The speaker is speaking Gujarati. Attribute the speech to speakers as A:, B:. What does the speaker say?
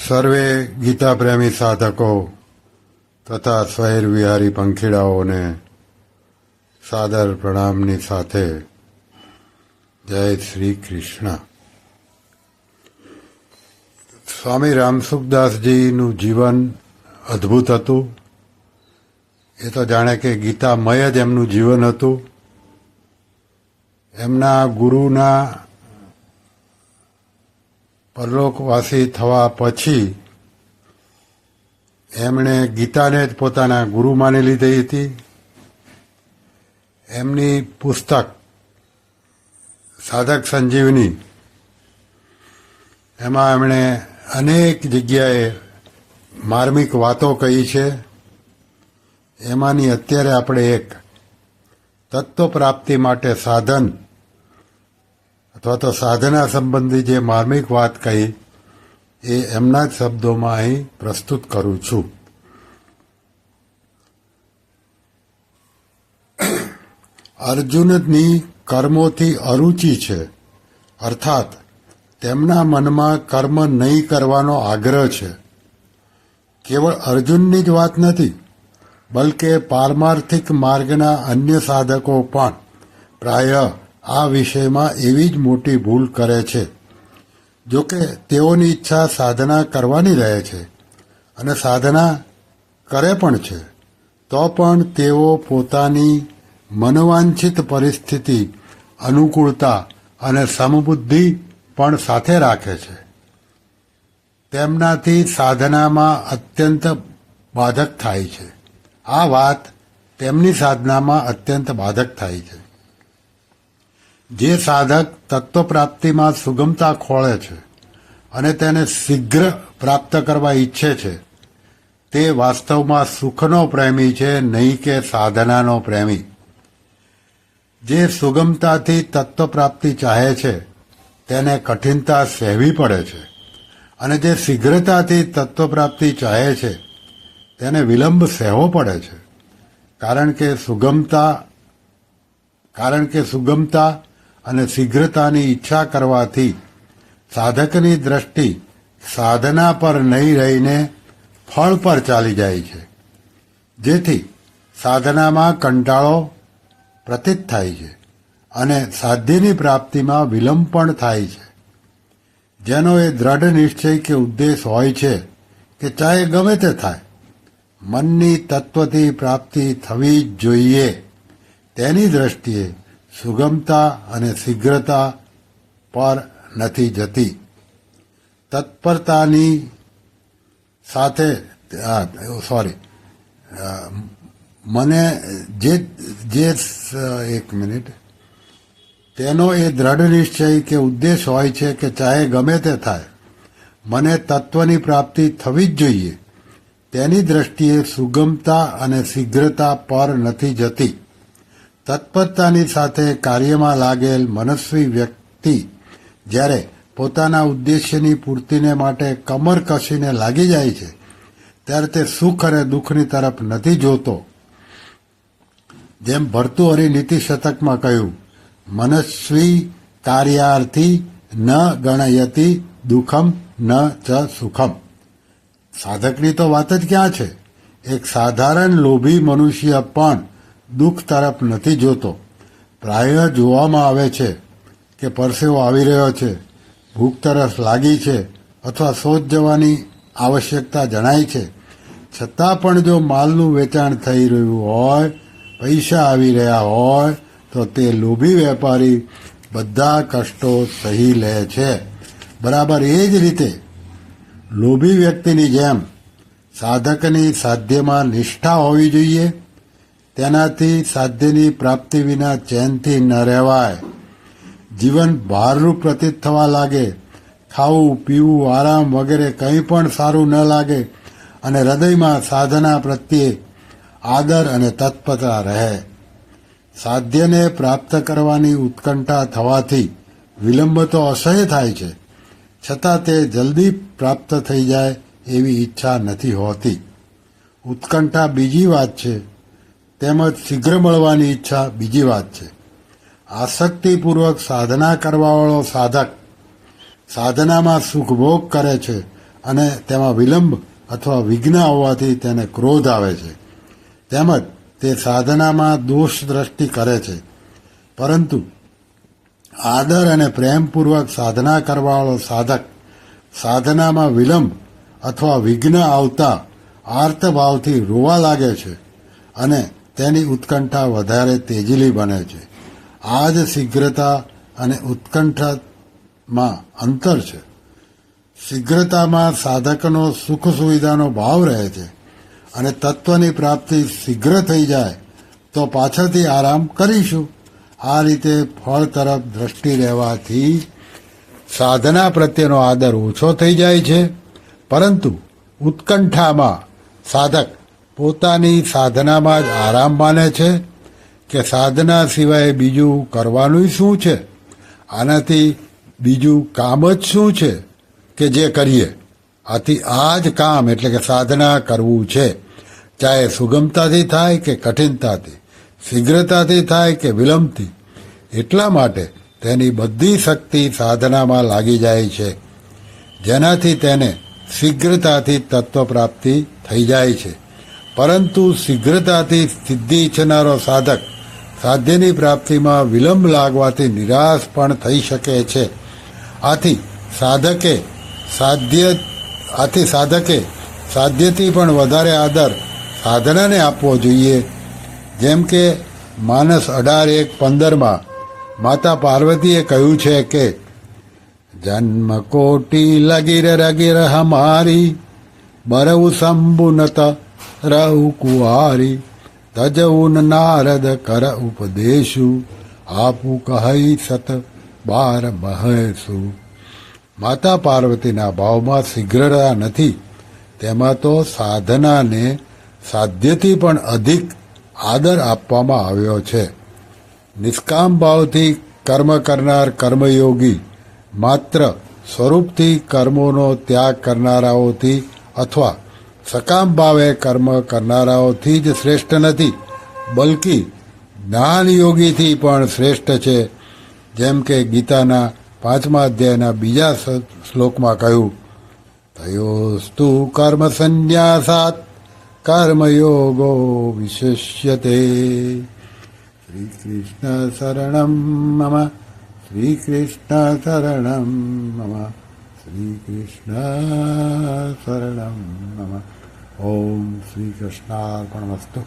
A: સર્વે ગીતા પ્રેમી સાધકો તથા સ્વૈર વિહારી પંખીડાઓને સાદર પ્રણામની સાથે જય શ્રી કૃષ્ણ. સ્વામી રામસુખદાસજીનું જીવન અદ્ભુત હતું. એ તો જાણે કે ગીતામય જ એમનું જીવન હતું. એમના ગુરુના પરલોકવાસી થવા પછી એમણે ગીતાને જ પોતાના ગુરુ માની લીધી હતી. એમની પુસ્તક સાધક સંજીવની, એમાં એમણે અનેક જગ્યાએ માર્મિક વાતો કહી છે. એમાંની અત્યારે આપણે એક તત્વ પ્રાપ્તિ માટે સાધન અથવા તો સાધના સંબંધી જે માર્મિક વાત કહી એ એમના જ શબ્દોમાં અહીં પ્રસ્તુત કરું છું. અર્જુનની કર્મોથી અરુચિ છે, અર્થાત તેમના મનમાં કર્મ નહીં કરવાનો આગ્રહ છે. કેવળ અર્જુનની જ વાત નથી, બલકે પારમાર્થિક માર્ગના અન્ય સાધકો પણ પ્રાય આ વિષયમાં એવી જ મોટી ભૂલ કરે છે. જોકે તેઓની ઈચ્છા સાધના કરવાની રહે છે અને સાધના કરે પણ છે, તો પણ તેઓ પોતાની મનોવાંછિત પરિસ્થિતિ, અનુકૂળતા અને સમબુદ્ધિ પણ સાથે રાખે છે. તેમનાથી સાધનામાં અત્યંત બાધક થાય છે. આ વાત તેમની સાધનામાં અત્યંત બાધક થાય છે. જે સાધક તત્વ પ્રાપ્તિમાં સુગમતા ખોળે છે અને તેને શીઘ્ર પ્રાપ્ત કરવા ઈચ્છે છે, તે વાસ્તવમાં સુખનો પ્રેમી છે, નહીં કે સાધનાનો પ્રેમી. જે સુગમતાથી તત્વ પ્રાપ્તિ ચાહે છે તેને કઠિનતા સહેવી પડે છે, અને જે શીઘ્રતાથી તત્વ પ્રાપ્તિ ચાહે છે તેને વિલંબ સહેવો પડે છે. કારણ કે સુગમતા અને શીઘ્રતાની ઈચ્છા કરવાથી સાધકની દ્રષ્ટિ સાધના પર નહીં રહીને ફળ પર ચાલી જાય છે, જેથી સાધનામાં કંટાળો પ્રતીત થાય છે અને સાધ્યની પ્રાપ્તિમાં વિલંબ પણ થાય છે. જેનો એ દ્રઢ નિશ્ચય કે ઉદ્દેશ હોય છે કે ચાહે ગમે તે થાય, મનની તત્વથી પ્રાપ્તિ થવી જ જોઈએ, તેની દ્રષ્ટિએ સુગમતા અને શીઘ્રતા પર નથી જતી. તત્પરતાની સાથે મને એક મિનિટ તેનો એ દ્રઢ નિશ્ચય કે ઉદ્દેશ હોય છે કે ચાહે ગમે તે થાય, મને તત્વની પ્રાપ્તિ થવી જ જોઈએ, તેની દ્રષ્ટિએ સુગમતા અને શીઘ્રતા પર નથી જતી. તત્પરતાની સાથે કાર્યમાં લાગેલ મનસ્વી વ્યક્તિ જ્યારે પોતાના ઉદ્દેશ્યની પૂર્તિને માટે કમર કસીને લાગી જાય છે, ત્યારે તે સુખ અને દુઃખની તરફ નથી જોતો. જેમ ભર્તુહરિ નીતિ શતકમાં કહ્યું, મનસ્વી કાર્યાર્થી ન ગણયતિ દુઃખમ ન ચ સુખમ. સાધકની તો વાત જ ક્યાં છે. એક સાધારણ લોભી મનુષ્ય પણ દુઃખ તરફ નથી જોતો. પ્રાય જોવામાં આવે છે કે પરસેવો આવી રહ્યો છે, ભૂખ તરસ લાગી છે અથવા શોધ જવાની આવશ્યકતા જણાય છે, છતાં પણ જો માલનું વેચાણ થઈ રહ્યું હોય, પૈસા આવી રહ્યા હોય, તો તે લોભી વેપારી બધા કષ્ટો સહી લે છે. બરાબર એ જ રીતે લોભી વ્યક્તિની જેમ સાધકની સાધ્યમાં નિષ્ઠા હોવી જોઈએ. તેનાથી સાધ્યની પ્રાપ્તિ વિના ચેનથી ન રહેવાય. જીવન ભારરૂપ પ્રતીત થવા લાગે, ખાવું પીવું આરામ વગેરે કંઈ પણ સારું ન લાગે, અને હૃદયમાં સાધના પ્રત્યે આદર અને તત્પરતા રહે. સાધ્યને પ્રાપ્ત કરવાની ઉત્કંઠા થવાથી વિલંબ તો અસહ્ય થાય છે, છતાં તે જલ્દી પ્રાપ્ત થઈ જાય એવી ઈચ્છા નથી હોતી. ઉત્કંઠા બીજી વાત છે, તેમજ શીઘ્ર મળવાની ઈચ્છા બીજી વાત છે. આસક્તિપૂર્વક સાધના કરવાવાળો સાધક સાધનામાં સુખભોગ કરે છે અને તેમાં વિલંબ અથવા વિઘ્ન આવવાથી તેને ક્રોધ આવે છે. તેમજ તે સાધનામાં દોષ દ્રષ્ટિ કરે છે. પરંતુ આદર અને પ્રેમપૂર્વક સાધના કરવાવાળો સાધક સાધનામાં વિલંબ અથવા વિઘ્ન આવતા આર્તભાવથી રોવા લાગે છે અને તેની ઉત્કંઠા વધારે તેજીલી બને છે. આ જ શીઘ્રતા અને ઉત્કંઠામાં અંતર છે. શીઘ્રતામાં સાધકનો સુખ સુવિધાનો ભાવ રહે છે અને તત્વની પ્રાપ્તિ શીઘ્ર થઈ જાય તો પાછળથી આરામ કરીશું. આ રીતે ફળ તરફ દ્રષ્ટિ રહેવાથી સાધના પ્રત્યેનો આદર ઓછો થઈ જાય છે. પરંતુ ઉત્કંઠામાં સાધક પોતાની સાધનામાં જ આરામ માને છે કે સાધના સિવાય બીજું કરવાનું શું છે, આનાથી બીજું કામ જ શું છે કે જે કરીએ. આથી આ જ કામ એટલે કે સાધના કરવું છે, ચાહે સુગમતાથી થાય કે કઠિનતાથી, શીઘ્રતાથી થાય કે વિલંબથી. એટલા માટે તેની બધી શક્તિ સાધનામાં લાગી જાય છે, જેનાથી તેને શીઘ્રતાથી તત્વ પ્રાપ્તિ થઈ જાય છે. પરંતુ શીઘ્રતાથી સિદ્ધિ ઈચ્છનારો સાધક સાધ્યની પ્રાપ્તિમાં વિલંબ લાગવાથી નિરાશ પણ થઈ શકે છે. આથી સાધકે સાધ્યથી પણ વધારે આદર સાધનાને આપવો જોઈએ. જેમ કે માનસ 18:1-15 માતા પાર્વતીએ કહ્યું છે કે જન્મ કોટી લગીર રગીર હમારી બરઉ સંબુનત રહુ કુવારી તજઉન નારદ કર ઉપદેશુ આપુ કહી સત બાર બહેસુ. માતા પાર્વતીના ભાવમાં શીઘ્રતા નથી, તેમાં તો સાધનાને સાધ્યથી પણ અધિક આદર આપવામાં આવ્યો છે. નિષ્કામ ભાવથી કર્મ કરનાર કર્મયોગી માત્ર સ્વરૂપથી કર્મોનો ત્યાગ કરનારાઓથી અથવા સકામ ભાવે કર્મ કરનારાઓથી જ શ્રેષ્ઠ નથી, બલકી જ્ઞાનયોગીથી પણ શ્રેષ્ઠ છે. જેમ કે ગીતાના 5મા અધ્યાયના 2જા શ્લોકમાં કહ્યું, તયોસ્તુ કર્મ સંન્યાસાત કર્મયોગો વિશિષ્યતે. શ્રી કૃષ્ણ શરણમ મમ, શ્રી કૃષ્ણ શરણમ મમ, શ્રી કૃષ્ણ શરણમ મમ. ઓમ શ્રી કૃષ્ણાર્પણમસ્તુ.